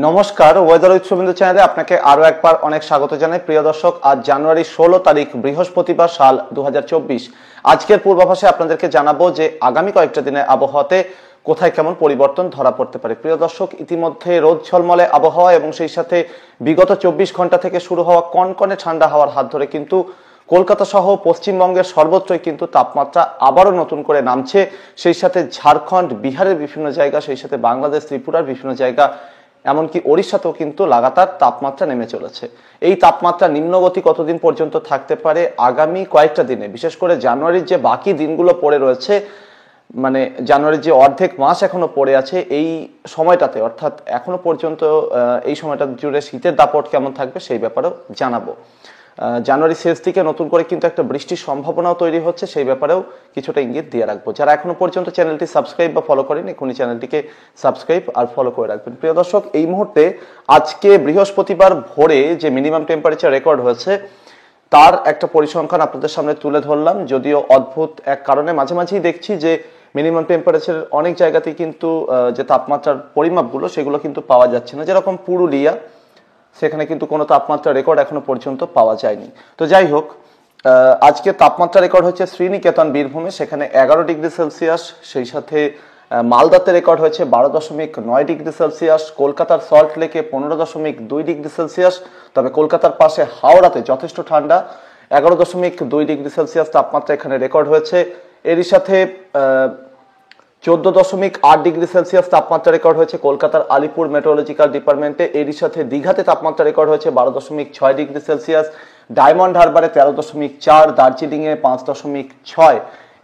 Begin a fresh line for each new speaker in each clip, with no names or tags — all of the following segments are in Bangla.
নমস্কার, ওয়েদার উইথ শুভেন্দু চ্যানেলে আপনাকে আরো একবার অনেক স্বাগত জানাই। প্রিয় দর্শক, আজ জানুয়ারি 16 তারিখ বৃহস্পতিবার, সাল 2024। আজকের পূর্বাভাসে আপনাদেরকে জানাবো যে আগামী কয়েকটা দিনে আবহাওয়াতে কোথায় কেমন পরিবর্তন ধরা পড়তে পারে। প্রিয় দর্শক, ইতিমধ্যে রোদ ঝলমলে আবহাওয়া এবং সেই সাথে বিগত 24 ঘন্টা থেকে শুরু হওয়া কনকনে ঠান্ডা হাওয়ার হাত ধরে কিন্তু কলকাতা সহ পশ্চিমবঙ্গের সর্বত্রই কিন্তু তাপমাত্রা আবারও নতুন করে নামছে। সেই সাথে ঝাড়খণ্ড, বিহারের বিভিন্ন জায়গা, সেই সাথে বাংলাদেশ, ত্রিপুরার বিভিন্ন জায়গা, এমনকি ওড়িশাতেও কিন্তু লাগাতার তাপমাত্রা নেমে চলেছে। এই তাপমাত্রা নিম্নগতি কতদিন পর্যন্ত থাকতে পারে আগামী কয়েকটা দিনে, বিশেষ করে জানুয়ারির যে বাকি দিনগুলো পড়ে রয়েছে, মানে জানুয়ারির যে অর্ধেক মাস এখনো পড়ে আছে, এই সময়টাতে অর্থাৎ এখনো পর্যন্ত এই সময়টা জুড়ে শীতের দাপট কেমন থাকবে সেই ব্যাপারেও জানাবো। জানুয়ারির শেষ দিকে নতুন করে কিন্তু একটা বৃষ্টির সম্ভাবনাও তৈরি হচ্ছে, সেই ব্যাপারেও কিছুটা ইঙ্গিত দিয়ে রাখবো। যারা এখনো পর্যন্ত চ্যানেলটি সাবস্ক্রাইব বা ফলো করেন, এখনই চ্যানেলটিকে সাবস্ক্রাইব আর ফলো করে রাখবেন। প্রিয় দর্শক, এই মুহূর্তে আজকে বৃহস্পতিবার ভোরে যে মিনিমাম টেম্পারেচার রেকর্ড হয়েছে তার একটা পরিসংখ্যান আপনাদের সামনে তুলে ধরলাম। যদিও অদ্ভুত এক কারণে মাঝে মাঝেই দেখছি যে মিনিমাম টেম্পারেচারের অনেক জায়গাতেই কিন্তু যে তাপমাত্রার পরিমাপগুলো সেগুলো কিন্তু পাওয়া যাচ্ছে না। যেরকম পুরুলিয়া, সেখানে কিন্তু কোনো তাপমাত্রা রেকর্ড এখনো পর্যন্ত পাওয়া যায়নি। তো যাই হোক, আজকে তাপমাত্রা রেকর্ড হচ্ছে শ্রীনিকেতন বীরভূমে, সেখানে 11 ডিগ্রি সেলসিয়াস। সেই সাথে মালদাতে রেকর্ড হয়েছে 12.9 ডিগ্রি সেলসিয়াস। কলকাতার সল্ট লেকে 15.2 ডিগ্রি সেলসিয়াস। তবে কলকাতার পাশে হাওড়াতে যথেষ্ট ঠান্ডা, 11.2 ডিগ্রি সেলসিয়াস তাপমাত্রা এখানে রেকর্ড হয়েছে। এরই সাথে 14.8 ডিগ্রি সেলসিয়াস তাপমাত্রা রেকর্ড হয়েছে কলকাতার আলিপুর মেট্রোলজিক্যাল ডিপার্টমেন্টে। এরই সাথে দীঘাতে তাপমাত্রা রেকর্ড হয়েছে 12.6 ডিগ্রি সেলসিয়াস। ডায়মন্ড হারবারে 13.4, দার্জিলিংয়ে 5.6।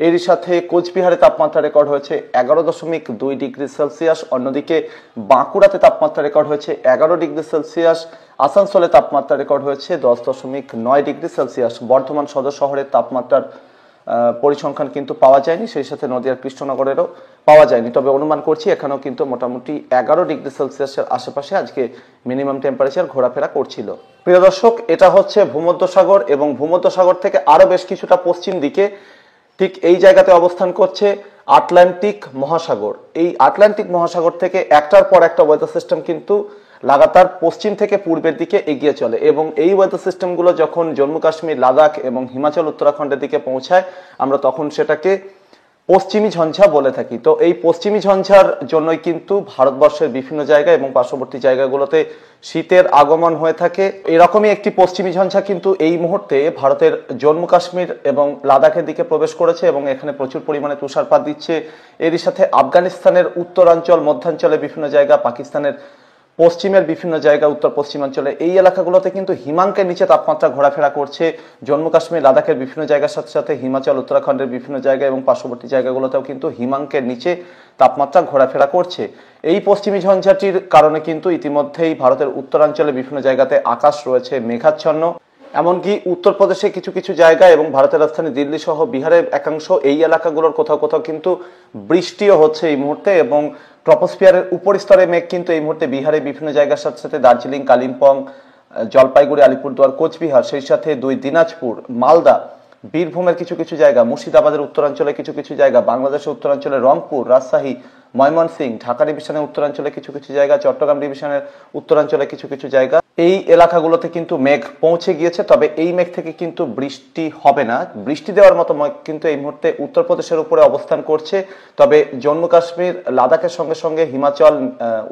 এরই সাথে কোচবিহারে তাপমাত্রা রেকর্ড হয়েছে 11.2 ডিগ্রি সেলসিয়াস। অন্যদিকে বাঁকুড়াতে তাপমাত্রা রেকর্ড হয়েছে 11 ডিগ্রি সেলসিয়াস। আসানসোলে তাপমাত্রা রেকর্ড হয়েছে 10.9 ডিগ্রি সেলসিয়াস। বর্ধমান সদর শহরের তাপমাত্রার পরিসংখ্যান কিন্তু পাওয়া যায়নি, সেই সাথে নদিয়ার কৃষ্ণনগরেরও পাওয়া যায়নি। তবে অনুমান করছি এখানেও কিন্তু মোটামুটি 11 ডিগ্রি সেলসিয়াসের আশেপাশে আজকে মিনিমাম টেম্পারেচার ঘোরাফেরা করছিল। প্রিয় দর্শক, এটা হচ্ছে ভূমধ্যসাগর এবং ভূমধ্যসাগর থেকে আরো বেশ কিছুটা পশ্চিম দিকে ঠিক এই জায়গাতে অবস্থান করছে আটলান্টিক মহাসাগর। এই আটলান্টিক মহাসাগর থেকে একটার পর একটা ওয়েদার সিস্টেম কিন্তু লাগাতার পশ্চিম থেকে পূর্বের দিকে এগিয়ে চলে এবং এই ওয়েদার সিস্টেমগুলো যখন জম্মু কাশ্মীর, লাদাখ এবং হিমাচল, উত্তরাখণ্ডের দিকে পৌঁছায় আমরা তখন সেটাকে পশ্চিমী ঝঞ্ঝা বলে থাকি। তো এই পশ্চিমী ঝঞ্ঝার জন্যই কিন্তু ভারতবর্ষের বিভিন্ন জায়গা এবং পার্শ্ববর্তী জায়গাগুলোতে শীতের আগমন হয়ে থাকে। এরকমই একটি পশ্চিমী ঝঞ্ঝা কিন্তু এই মুহূর্তে ভারতের জম্মু কাশ্মীর এবং লাদাখের দিকে প্রবেশ করেছে এবং এখানে প্রচুর পরিমাণে তুষারপাত দিচ্ছে। এরই সাথে আফগানিস্তানের উত্তরাঞ্চল, মধ্যাঞ্চলে বিভিন্ন জায়গা, পাকিস্তানের পশ্চিমের বিভিন্ন জায়গা, উত্তর পশ্চিমাঞ্চলে এই এলাকাগুলোতে কিন্তু হিমাঙ্কের নিচে তাপমাত্রা ঘোরাফেরা করছে। জম্মু কাশ্মীর, লাদাখের বিভিন্ন জায়গার সাথে সাথে হিমাচল, উত্তরাখণ্ডের বিভিন্ন জায়গা এবং পার্শ্ববর্তী জায়গাগুলোতেও কিন্তু হিমাঙ্কের নিচে তাপমাত্রা ঘোরাফেরা করছে। এই পশ্চিমী ঝঞ্ঝাটির কারণে কিন্তু ইতিমধ্যেই ভারতের উত্তরাঞ্চলে বিভিন্ন জায়গাতে আকাশ রয়েছে মেঘাচ্ছন্ন। এমনকি উত্তরপ্রদেশে কিছু কিছু জায়গা এবং ভারতের রাজধানী দিল্লি সহ বিহারের একাংশ, এই এলাকাগুলোর কোথাও কোথাও কিন্তু বৃষ্টিও হচ্ছে এই মুহূর্তে। এবং ট্রপোস্ফিয়ারের উপরস্তরে মেঘ কিন্তু এই মুহূর্তে বিহারের বিভিন্ন জায়গার সাথে সাথে দার্জিলিং, কালিম্পং, জলপাইগুড়ি, আলিপুরদুয়ার, কোচবিহার, সেই সাথে 2 দিনাজপুর, মালদা, বীরভূমের কিছু কিছু জায়গা, মুর্শিদাবাদের উত্তরাঞ্চলে কিছু কিছু জায়গা, বাংলাদেশের উত্তরাঞ্চলে রংপুর, রাজশাহী, ময়মনসিংহ, ঢাকা ডিভিশনের উত্তরাঞ্চলে কিছু কিছু জায়গা, চট্টগ্রাম ডিভিশনের উত্তরাঞ্চলে কিছু কিছু জায়গা, এই এলাকাগুলোতে কিন্তু মেঘ পৌঁছে গিয়েছে। তবে এই মেঘ থেকে কিন্তু বৃষ্টি হবে না। বৃষ্টি দেওয়ার মতো মেঘ কিন্তু এই মুহূর্তে উত্তরপ্রদেশের উপরে অবস্থান করছে। তবে জম্মু কাশ্মীর, লাদাখের সঙ্গে সঙ্গে হিমাচল,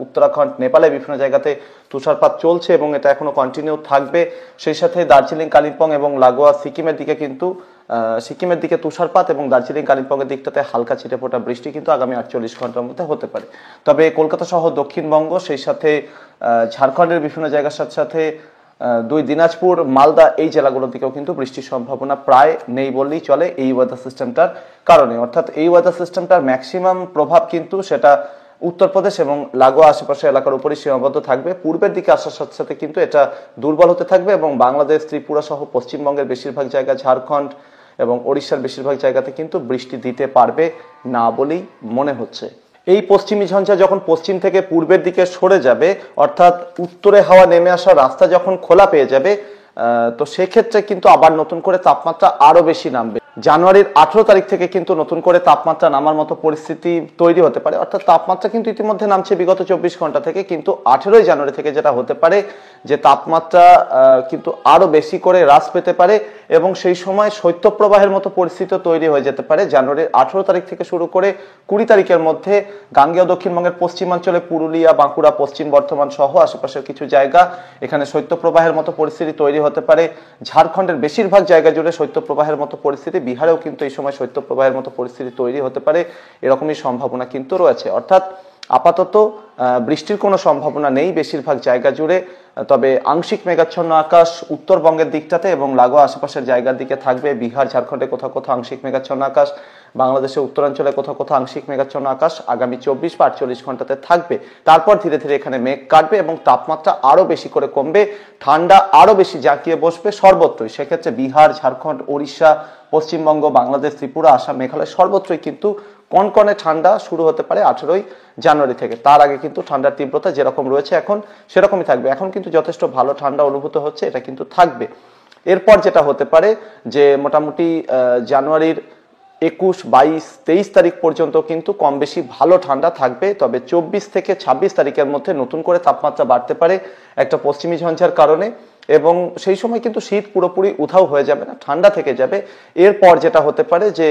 উত্তরাখণ্ড, নেপালের বিভিন্ন জায়গাতে তুষারপাত চলছে এবং এটা এখনো কন্টিনিউ থাকবে। সেই সাথে দার্জিলিং, কালিম্পং এবং লাগোয়া সিকিমের দিকে কিন্তু সিকিমের দিকে তুষারপাত এবং দার্জিলিং, কালিম্পংয়ের দিকটাতে হালকা ছিটেফোঁটা বৃষ্টি কিন্তু আগামী 48 ঘন্টার মধ্যে হতে পারে। তবে কলকাতা সহ দক্ষিণবঙ্গ, সেই সাথে ঝাড়খণ্ডের বিভিন্ন জায়গার সাথে সাথে 2 দিনাজপুর, মালদা, এই জেলাগুলোর দিকেও কিন্তু বৃষ্টির সম্ভাবনা প্রায় নেই বললেই চলে এই ওয়েদার সিস্টেমটার কারণে। অর্থাৎ এই ওয়েদার সিস্টেমটার ম্যাক্সিমাম প্রভাব কিন্তু সেটা উত্তরপ্রদেশ এবং লাগোয়া আশেপাশে এলাকার উপরই সীমাবদ্ধ থাকবে। পূর্বের দিকে আসার সাথে সাথে কিন্তু এটা দুর্বল হতে থাকবে এবং বাংলাদেশ, ত্রিপুরা সহ পশ্চিমবঙ্গের বেশিরভাগ জায়গা, ঝাড়খণ্ড এবং ওড়িশার বেশিরভাগ জায়গাতে কিন্তু বৃষ্টি দিতে পারবে না বলেই মনে হচ্ছে। এই পশ্চিমী ঝঞ্ঝা যখন পশ্চিম থেকে পূর্বের দিকে সরে যাবে, অর্থাৎ উত্তরে হাওয়া নেমে আসার রাস্তা যখন খোলা পেয়ে যাবে, তো সেক্ষেত্রে কিন্তু আবার নতুন করে তাপমাত্রা আরো বেশি নামবে। জানুয়ারির 18 তারিখ থেকে কিন্তু নতুন করে তাপমাত্রা নামার মতো পরিস্থিতি তৈরি হতে পারে। অর্থাৎ তাপমাত্রা কিন্তু ইতিমধ্যে নামছে বিগত 24 ঘন্টা থেকে, কিন্তু 18 জানুয়ারি থেকে যেটা হতে পারে যে তাপমাত্রা কিন্তু আরো বেশি করে হ্রাস পেতে পারে এবং সেই সময় শৈত্যপ্রবাহের মতো পরিস্থিতি তৈরি হয়ে যেতে পারে। জানুয়ারির 18 তারিখ থেকে শুরু করে 20 তারিখের মধ্যে গাঙ্গেয় দক্ষিণবঙ্গের পশ্চিমাঞ্চলে পুরুলিয়া, বাঁকুড়া, পশ্চিম বর্ধমান সহ আশেপাশের কিছু জায়গা এখানে শৈত্যপ্রবাহের মতো পরিস্থিতি তৈরি হতে পারে। ঝাড়খণ্ডের বেশিরভাগ জায়গা জুড়ে শৈত্যপ্রবাহের মতো পরিস্থিতি, বিহারেও কিন্তু এই সময় শৈত্যপ্রবাহের মতো পরিস্থিতি তৈরি হতে পারে, এরকমই সম্ভাবনা কিন্তু রয়েছে। অর্থাৎ আপাতত বৃষ্টির কোনো সম্ভাবনা নেই বেশিরভাগ জায়গা জুড়ে, তবে আংশিক মেঘাচ্ছন্ন আকাশ উত্তরবঙ্গের দিকটাতে এবং লাগোয়া আশেপাশের জায়গার দিকে থাকবে। বিহার, ঝাড়খণ্ডে কোথাও কোথাও আংশিক মেঘাচ্ছন্ন আকাশ, বাংলাদেশের উত্তরাঞ্চলে কোথাও কোথাও আংশিক মেঘাচ্ছন্ন আকাশ আগামী 24 বা 48 ঘন্টাতে থাকবে। তারপর ধীরে ধীরে এখানে মেঘ কাটবে এবং তাপমাত্রা আরো বেশি করে কমবে, ঠান্ডা আরো বেশি জাঁকিয়ে বসবে সর্বত্রই। সেক্ষেত্রে বিহার, ঝাড়খণ্ড, ওড়িশা, পশ্চিমবঙ্গ, বাংলাদেশ, ত্রিপুরা, আসাম, মেঘালয় সর্বত্রই কিন্তু কনকনে ঠান্ডা শুরু হতে পারে 18 জানুয়ারি থেকে। তার আগে কিন্তু ঠান্ডার তীব্রতা যেরকম রয়েছে এখন সেরকমই থাকবে। এখন কিন্তু যথেষ্ট ভালো ঠান্ডা অনুভূত হচ্ছে, এটা কিন্তু থাকবে। এরপর যেটা হতে পারে যে মোটামুটি জানুয়ারির 21, 22, 23 তারিখ পর্যন্ত কিন্তু কম বেশি ভালো ঠান্ডা থাকবে। তবে 24 থেকে 26 তারিখের মধ্যে নতুন করে তাপমাত্রা বাড়তে পারে একটা পশ্চিমী ঝঞ্ঝার কারণে, এবং সেই সময় কিন্তু শীত পুরোপুরি উধাও হয়ে যাবে না, ঠান্ডা থেকে যাবে। এরপর যেটা হতে পারে যে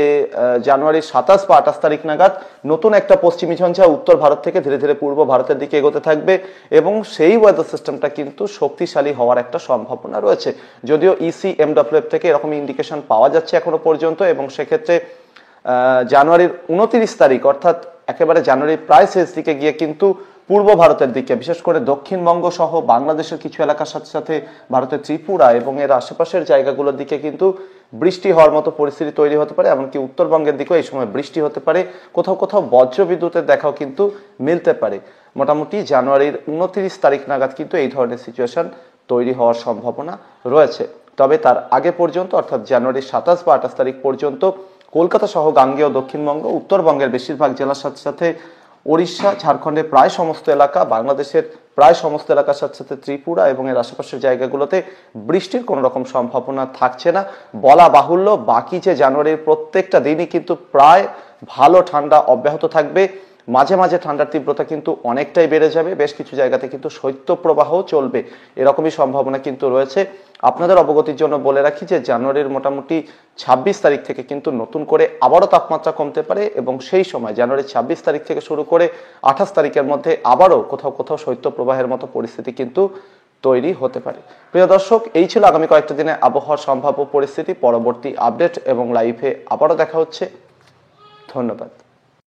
জানুয়ারির 27 বা 28 তারিখ নাগাদ নতুন একটা পশ্চিমী ঝঞ্ঝা উত্তর ভারত থেকে ধীরে ধীরে পূর্ব ভারতের দিকে এগোতে থাকবে এবং সেই ওয়েদার সিস্টেমটা কিন্তু শক্তিশালী হওয়ার একটা সম্ভাবনা রয়েছে। যদিও ECMWF থেকে এরকম ইন্ডিকেশন পাওয়া যাচ্ছে এখনো পর্যন্ত, এবং সেক্ষেত্রে জানুয়ারির 29 তারিখ অর্থাৎ একেবারে জানুয়ারির প্রায় শেষ দিকে গিয়ে কিন্তু পূর্ব ভারতের দিকে, বিশেষ করে দক্ষিণবঙ্গ সহ বাংলাদেশের কিছু এলাকার সাথে সাথে ভারতের ত্রিপুরা এবং এর আশেপাশের জায়গাগুলোর দিকে কিন্তু বৃষ্টি হওয়ার মতো পরিস্থিতি তৈরি হতে পারে। এমনকি উত্তরবঙ্গের দিকেও এই সময় বৃষ্টি হতে পারে, কোথাও কোথাও বজ্রবিদ্যুতের দেখাও কিন্তু মিলতে পারে। মোটামুটি জানুয়ারির 29 তারিখ নাগাদ কিন্তু এই ধরনের সিচুয়েশন তৈরি হওয়ার সম্ভাবনা রয়েছে। তবে তার আগে পর্যন্ত অর্থাৎ জানুয়ারির 27 বা 28 তারিখ পর্যন্ত কলকাতা সহ গাঙ্গেয় দক্ষিণবঙ্গ, উত্তরবঙ্গের বেশিরভাগ জেলার সাথে সাথে ওড়িশা, ঝাড়খণ্ডের প্রায় সমস্ত এলাকা, বাংলাদেশের প্রায় সমস্ত এলাকার সাথে সাথে ত্রিপুরা এবং এর আশেপাশের জায়গাগুলোতে বৃষ্টির কোনো রকম সম্ভাবনা থাকছে না। বলা বাহুল্য বাকি যে জানুয়ারির প্রত্যেকটা দিনই কিন্তু প্রায় ভালো ঠান্ডা অব্যাহত থাকবে। মাঝে মাঝে ঠান্ডার তীব্রতা কিন্তু অনেকটাই বেড়ে যাবে, বেশ কিছু জায়গাতে কিন্তু শৈত্যপ্রবাহও চলবে, এরকমই সম্ভাবনা কিন্তু রয়েছে। আপনাদের অবগতির জন্য বলে রাখি যে জানুয়ারির মোটামুটি 26 তারিখ থেকে কিন্তু নতুন করে আবারও তাপমাত্রা কমতে পারে এবং সেই সময় জানুয়ারির 26 তারিখ থেকে শুরু করে 28 তারিখের মধ্যে আবারও কোথাও কোথাও শৈত্যপ্রবাহের মতো পরিস্থিতি কিন্তু তৈরি হতে পারে। প্রিয় দর্শক, এই ছিল আগামী কয়েকটা দিনে আবহাওয়ার সম্ভাব্য পরিস্থিতি। পরবর্তী আপডেট এবং লাইভে আবারও দেখা হচ্ছে। ধন্যবাদ।